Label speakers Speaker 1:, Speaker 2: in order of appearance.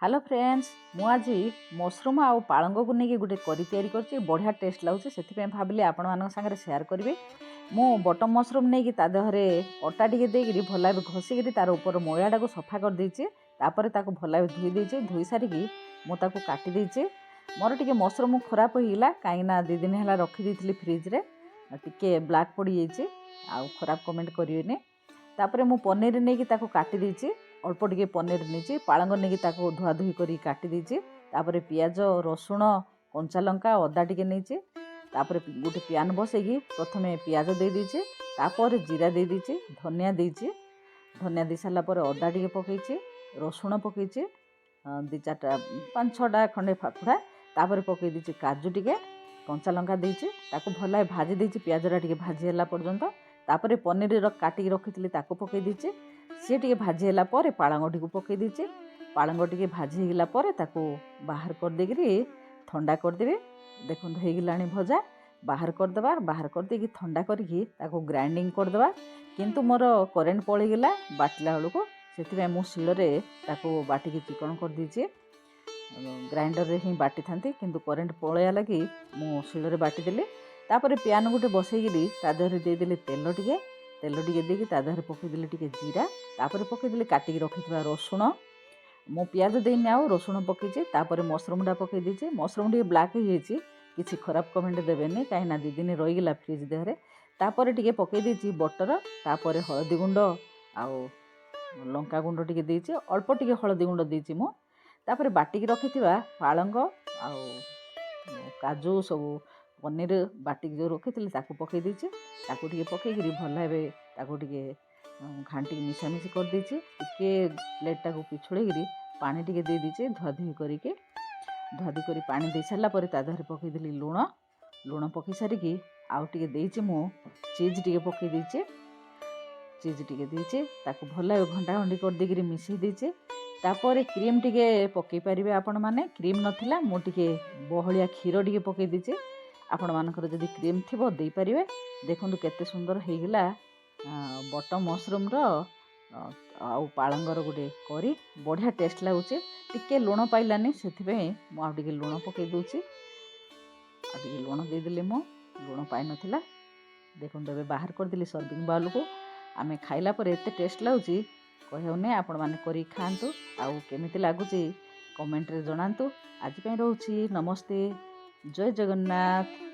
Speaker 1: Hello friends मु आज mushroom आउ पालंग को लेकिन गोटे करी तैयारी करछि बढ़िया टेस्ट लाଗୁଛି ସେଥିପାଇଁ ଭାବିଲି ଆପଣମାନଙ୍କ ସାଙ୍ଗରେ ସେୟାର କରିବି। ମୁଁ बटम मशरूम ନେଇକି ତା ଦେହରେ ଅଟା ଟିକେ ଦେଇକିରି ଭଲ ଭାବେ ଘଷିକିରି ତାର ଉପର ମଇଳାଟାକୁ ସଫା କରିଦେଇଛି। ତାପରେ ତାକୁ ଭଲ ଭାବେ ଧୋଇ ଦେଇଛି। ଧୋଇ ସାରିକି ମୁଁ ତାକୁ କାଟି ଦେଇଛି। ମୋର ଟିକେ ମଶରୁମ୍ ଖରାପ ହେଇଗଲା କାହିଁକିନା 2 ଦିନ ହେଲା ରଖିଦେଇଥିଲି ଫ୍ରିଜ୍ରେ, ଟିକେ ବ୍ଲାକ୍ ପଡ଼ିଯାଇଛି ଆଉ ଖରାପ କମେଣ୍ଟ କରିବେନି। तापर मु पनीर नहीं ताको काटी देछि, अल्प टिके पनीर नहीं पालंग नहीं ताको धुआ धुई करी काटी देछि। तापर पियाज रसुण कंचा लंका अदा टिके नहीं तापर गोटे प्यान बसैकी प्रथमे पियाज दे देछि, तापर जीरा दे देछि, धनिया देछि। धनिया दे सारा पर अदा टिके पकईछि, रसुण पकईछि 2-4टा 5-6टा खंडे फाफड़ा। तापर पकई देछि काजू टिके, कंचा लंका देछि, ताको भल भाजी देछि पियाजरा टिके भाजी होला पर्यंत। तापर पनीर काटिक रखी ताको पकई देछि, सी टिके भाजी होला पर पालंग टी पकई देछि। पालंग टिके भाजी होगला पर ताको बाहर कर देगिरी ठंडा करदेबे। देखो होगलानी भजा बाहर करदेबा, बाहर कर देकी ठंडा करके ताको ग्राइंडिंग करदेबा। किंतु मोर करेंट पळेगला बाटला बेलू से मु शिଳରେ ताको बाटिकी चिकन कर दीजिए। ग्राइंडर रे ही बाटी थांती किंतु करेंट पळेया लगी मु शिଳରେ बाटीदेली। तापर प्यान गोटे बसैकिरी ता देहरे देदेली तेल टिके देकी ता देहरे पकईदेली टिके जीरा, तापर पकईदेली काटिकी रखिथिबा रसुण। मु प्याज देनी आउ रसुण पकईछि। तापर मशरूमटा पकई देछि। मशरूम टिके ब्लैक हो जाइछि, किछि खराब कमेंट देबेनी काईना 2 दिन रहीगला फ्रिज देहरे। तापर टिके पकई देछि बटर, तापर हळदी गुंड आउ लंका गुंड टिके देछि, अल्प टिके हळदी गुंड देछि मु। तापर बाटिकी रखिथिबा पालंग आउ काजू सब पनीर बाटिक जो रखी ताकू पकई देछि। ताकू टिके पकईकरी भल भाबे ताकू टिके घांटी मिशामिशी कर देछि। टिके प्लेटा को पिछुड़ेगिरी पानी टिके दे देछि धुआधुई करिके। धुआधुई करी पानी दे सारा पर ता देहरे पकईदेली लुण पकई सारिकी आउ टिके देछि मु चीज टिके पकई देछि। चीज टिके देछि ताकू भल भाबे घंटा घंटी कर देगिरी मिसई देछि। तापर क्रीम टिके पकई पारिबे आपण माने। क्रीम नथिला मु टिके बहलिया क्षीर टिके पकई देछि। आपण मानकर जदि क्रीम थिबो देई परिबे। देखंतु केते सुंदर हेइगला बटम मशरूम रो आउ पालंगर गोटे करी बढ़िया टेस्ट लागुचे। टिके लुण पाइलानी सेथिबे मु आ टिके लुण पकई दोछि। आ टिके लुण दे देले मु लुण पाइ नथिला। देखंतु एबे बाहर कर देली सर्विंग बाउल को। आमे खाइला पर एते टेस्ट लागुची कहउने। आपण माने करी खांतु आउ केमिति लागुची कमेंट रे जणांतु। आज पई रहउची नमस्ते, जय जगन्नाथ।